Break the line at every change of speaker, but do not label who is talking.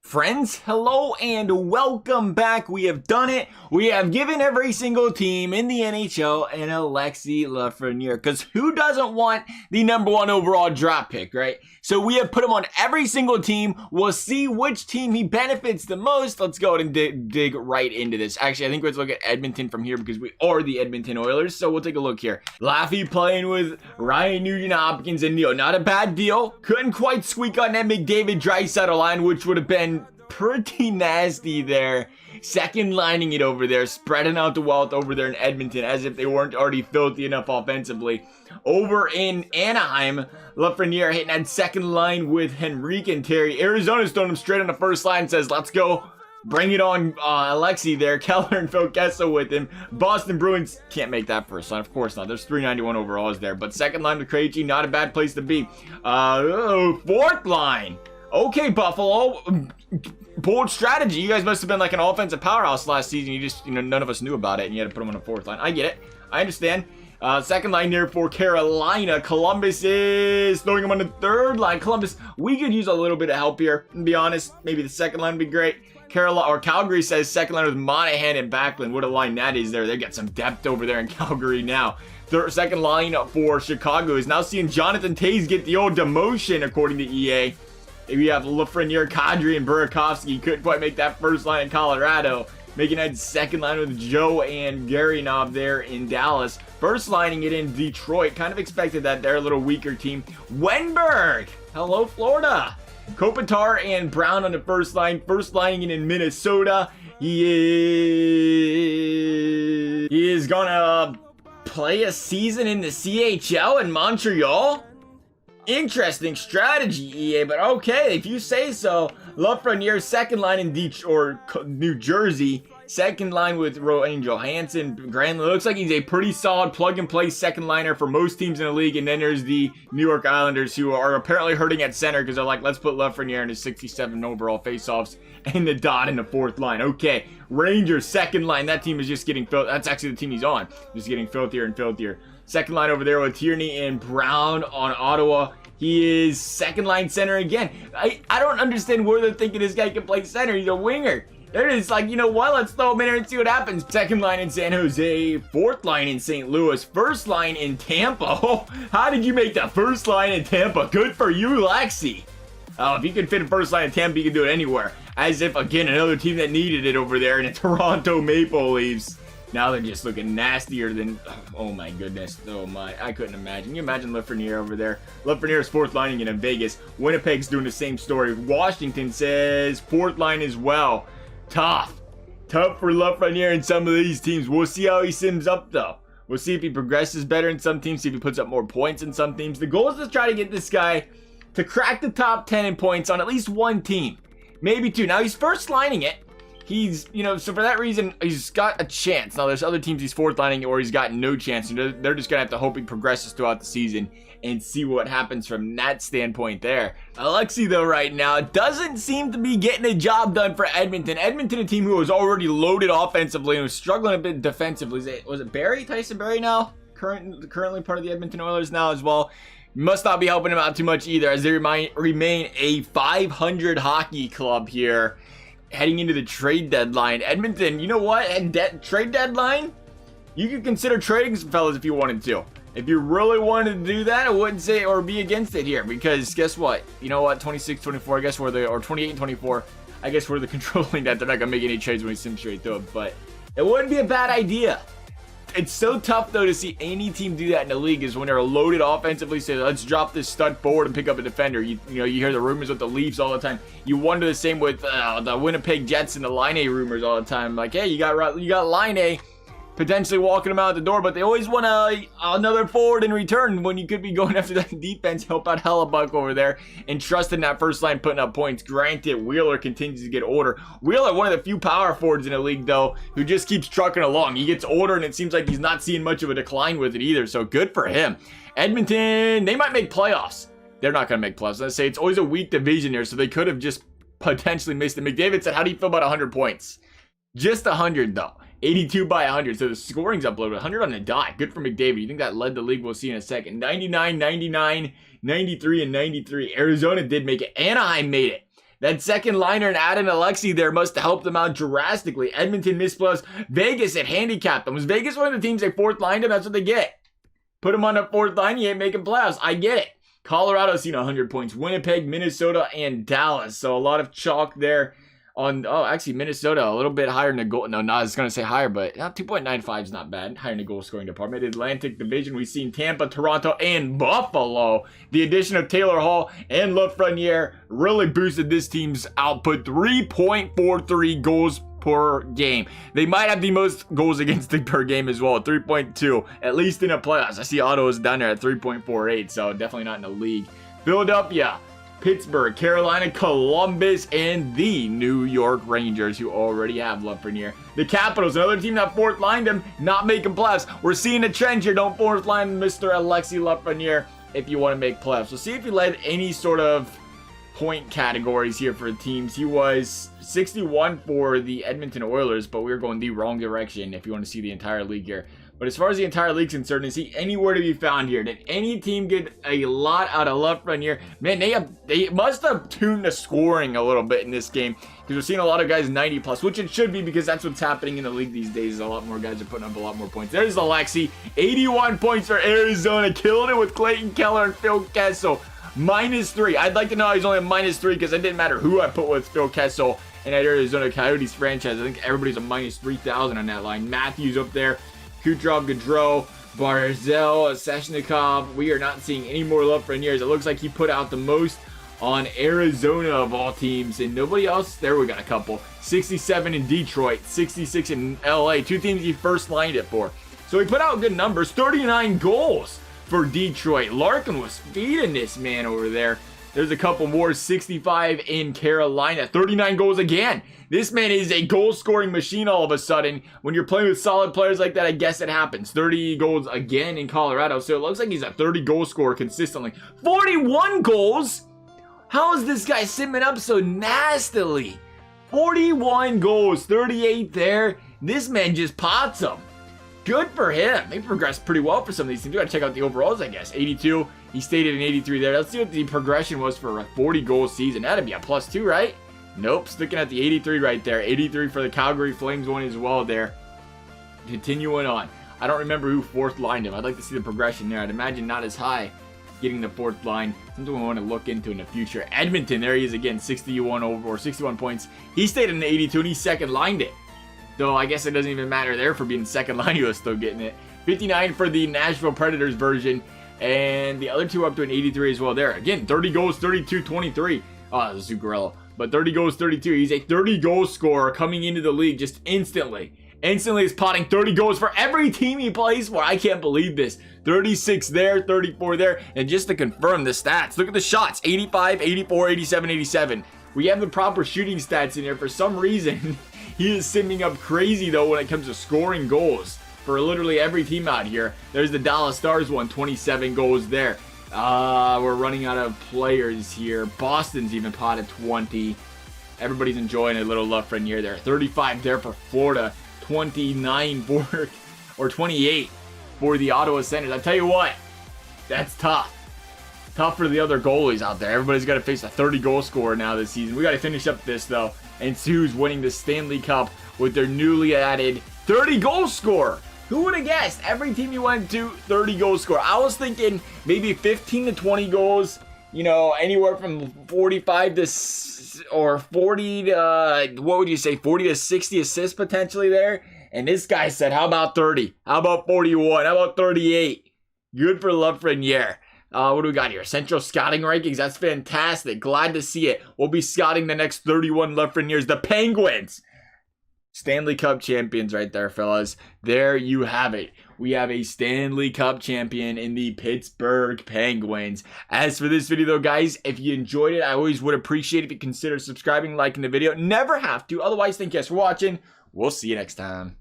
Friends, hello and welcome back. We have done it. We have given every single team in the NHL an Alexis Lafreniere, because who doesn't want the #1 overall draft pick, right? So we have put him on every single team. We'll see which team he benefits the most. Let's go ahead and dig right into this. Actually, I think let's look at Edmonton from here because we are the Edmonton Oilers. So we'll take a look here. Laffy playing with Ryan Nugent-Hopkins and Neal. Not a bad deal. Couldn't quite squeak on that McDavid-Draisaitl line, which would have been pretty nasty there. Second lining it over there, spreading out the wealth over there in Edmonton as if they weren't already filthy enough offensively. Over in Anaheim, Lafreniere hitting that second line with Henrique and Terry. Arizona's throwing him straight on the first line, says, let's go. Bring it on, Alexi there. Keller and Phil Kessel with him. Boston Bruins can't make that first line. Of course not. There's 391 overalls there. But second line with Krejci, not a bad place to be. Fourth line. Okay, Buffalo. Bold strategy. You guys must have been like an offensive powerhouse last season. You just, none of us knew about it, and you had to put them on a fourth line. I get it. I understand. Second line here for Carolina. Columbus is throwing them on the third line. Columbus, we could use a little bit of help here, to be honest. Maybe the second line would be great. Calgary says second line with Monahan and Backlund. What a line that is there. They got some depth over there in Calgary now. Second line for Chicago is now seeing Jonathan Toews get the old demotion, according to EA. We have Lafreniere, Kadri, and Burakovsky. Couldn't quite make that first line in Colorado. Making that second line with Joe and Gary Knob there in Dallas. First lining it in Detroit. Kind of expected that. They're a little weaker team. Wenberg. Hello, Florida. Kopitar and Brown on the first line. First lining it in Minnesota. He is gonna play a season in the CHL in Montreal. Interesting strategy, EA, but okay, if you say so. Lafreniere, second line in New Jersey. Second line with Rowan Johansson. Granlund looks like he's a pretty solid plug-and-play second liner for most teams in the league. And then there's the New York Islanders, who are apparently hurting at center because they're like, let's put Lafreniere in his 67 overall faceoffs and the dot in the fourth line. Okay, Rangers, second line. That team is just getting filthy. That's actually the team he's on. Just getting filthier and filthier. Second line over there with Tierney and Brown on Ottawa. He is second line center again. I don't understand where they're thinking this guy can play center. He's a winger. They're just like, you know what? Let's throw him in there and see what happens. Second line in San Jose. Fourth line in St. Louis. First line in Tampa. Oh, how did you make the first line in Tampa? Good for you, Lexi. Oh, if you can fit a first line in Tampa, you can do it anywhere. As if, again, another team that needed it over there in the Toronto Maple Leafs. Now they're just looking nastier than, oh my goodness. Oh my, I couldn't imagine. Can you imagine Lafreniere over there? Lafreniere's fourth lining in Vegas. Winnipeg's doing the same story. Washington says fourth line as well. Tough for Lafreniere in some of these teams. We'll see how he sims up though. We'll see if he progresses better in some teams, see if he puts up more points in some teams. The goal is to try to get this guy to crack the top 10 in points on at least one team, maybe two. Now he's first lining it. He's, so for that reason, he's got a chance. Now, there's other teams he's fourth lining or he's got no chance. And they're just going to have to hope he progresses throughout the season and see what happens from that standpoint there. Alexi, though, right now, doesn't seem to be getting a job done for Edmonton. Edmonton, a team who was already loaded offensively and was struggling a bit defensively. Was it Barry? Tyson Barry now? Currently part of the Edmonton Oilers now as well. Must not be helping him out too much either, as they remain a 500 hockey club here. Heading into the trade deadline. Edmonton, you know what? Trade deadline? You could consider trading some fellas if you wanted to. If you really wanted to do that, I wouldn't say or be against it here. Because guess what? You know what? 26, 24, I guess we're the, or 28 and 24. I guess we're the controlling that. They're not going to make any trades when we sim straight through it. But it wouldn't be a bad idea. It's so tough, though, to see any team do that in the league is when they're loaded offensively. Say, let's drop this stud forward and pick up a defender. You hear the rumors with the Leafs all the time. You wonder the same with the Winnipeg Jets and the Line A rumors all the time. Like, hey, you got Line A potentially walking them out the door, but they always want another forward in return when you could be going after that defense, help out Hellebuck over there, and trust in that first line putting up points. Granted, Wheeler continues to get older. Wheeler, one of the few power forwards in the league, though, who just keeps trucking along. He gets older, and it seems like he's not seeing much of a decline with it either, so good for him. Edmonton, they might make playoffs. They're not going to make playoffs. Let's say it's always a weak division here, so they could have just potentially missed it. McDavid said, how do you feel about 100 points? Just 100, though. 82 by 100, so the scoring's uploaded. 100 on the dot. Good for McDavid. You think that led the league? We'll see in a second. 99, 99, 93, and 93. Arizona did make it. Anaheim made it. That second liner and Adam Alexis there must have helped them out drastically. Edmonton missed playoffs. Vegas had handicapped them. Was Vegas one of the teams they fourth lined him? That's what they get. Put him on the fourth line, you ain't making playoffs. I get it. Colorado's seen 100 points. Winnipeg, Minnesota, and Dallas. So a lot of chalk there on, actually Minnesota a little bit higher in the goal. No, I was going to say higher, but 2.95 is not bad. Higher in the goal scoring department. Atlantic Division, we've seen Tampa, Toronto, and Buffalo. The addition of Taylor Hall and Lafreniere really boosted this team's output. 3.43 goals per game. They might have the most goals against per game as well, 3.2, at least in the playoffs. I see Ottawa's down there at 3.48, so definitely not in the league. Philadelphia, Pittsburgh, Carolina, Columbus, and the New York Rangers, who already have Lafreniere. The Capitals, another team that fourth lined him, not making playoffs. We're seeing a trend here. Don't fourth line Mr. Alexis Lafreniere if you want to make playoffs. We'll see if he led any sort of point categories here for teams. He was 61 for the Edmonton Oilers, but we were going the wrong direction if you want to see the entire league here. But as far as the entire league's concerned, is he anywhere to be found here? Did any team get a lot out of Lafreniere? Man, they must have tuned the scoring a little bit in this game, because we're seeing a lot of guys 90 plus, which it should be, because that's what's happening in the league these days. A lot more guys are putting up a lot more points. There's Alexi, 81 points for Arizona, killing it with Clayton Keller and Phil Kessel. -3. I'd like to know he's only a -3, because it didn't matter who I put with Phil Kessel in that Arizona Coyotes franchise. I think everybody's a -3,000 on that line. Matthews up there, Kucherov, Gaudreau, Barzal, Seshnikov. We are not seeing any more Lafreniere. It looks like he put out the most on Arizona of all teams, and nobody else. There we got a couple. 67 in Detroit, 66 in LA. Two teams he first lined it for. So he put out good numbers. 39 goals for Detroit. Larkin was feeding this man over there. There's a couple more. 65 in Carolina. 39 goals again. This man is a goal-scoring machine all of a sudden. When you're playing with solid players like that, I guess it happens. 30 goals again in Colorado. So it looks like he's a 30 goal scorer consistently. 41 goals? How is this guy simming up so nastily? 41 goals. 38 there. This man just pots them. Good for him. He progressed pretty well for some of these teams. You gotta check out the overalls, I guess. 82. He stayed at an 83 there. Let's see what the progression was for a 40-goal season. That'd be a +2, right? Nope. Sticking at the 83 right there. 83 for the Calgary Flames one as well there. Continuing on. I don't remember who fourth lined him. I'd like to see the progression there. I'd imagine not as high getting the fourth line. Something we want to look into in the future. Edmonton, there he is again. 61 over, or 61 points. He stayed in the 82 and he second lined it. Though I guess it doesn't even matter there for being second line. He was still getting it. 59 for the Nashville Predators version. And the other two up to an 83 as well there. Again, 30 goals, 32, 23. Oh, that was Zuccarello. But 30 goals, 32. He's a 30-goal scorer coming into the league just instantly. Instantly is potting 30 goals for every team he plays for. I can't believe this. 36 there, 34 there. And just to confirm the stats, look at the shots. 85, 84, 87, 87. We have the proper shooting stats in here. For some reason, he is simming up crazy, though, when it comes to scoring goals for literally every team out here. There's the Dallas Stars one, 27 goals there. We're running out of players here. Boston's even potted 20. Everybody's enjoying a little Lafreniere there. 35 there for Florida. 29 for, or 28 for the Ottawa Senators. I tell you what, that's tough. Tough for the other goalies out there. Everybody's got to face a 30-goal scorer now this season. We got to finish up this, though. And Sue's winning the Stanley Cup with their newly added 30-goal scorer. Who would have guessed? Every team you went to, 30-goal scorer. I was thinking maybe 15 to 20 goals. You know, anywhere from 45 to, or 40 to, what would you say, 40 to 60 assists potentially there. And this guy said, how about 30? How about 41? How about 38? Good for Lafreniere. What do we got here? Central scouting rankings. That's fantastic. Glad to see it. We'll be scouting the next 31 Lafrenieres. The Penguins. Stanley Cup champions right there, fellas. There you have it. We have a Stanley Cup champion in the Pittsburgh Penguins. As for this video, though, guys, if you enjoyed it, I always would appreciate if you consider subscribing, liking the video. Never have to. Otherwise, thank you guys for watching. We'll see you next time.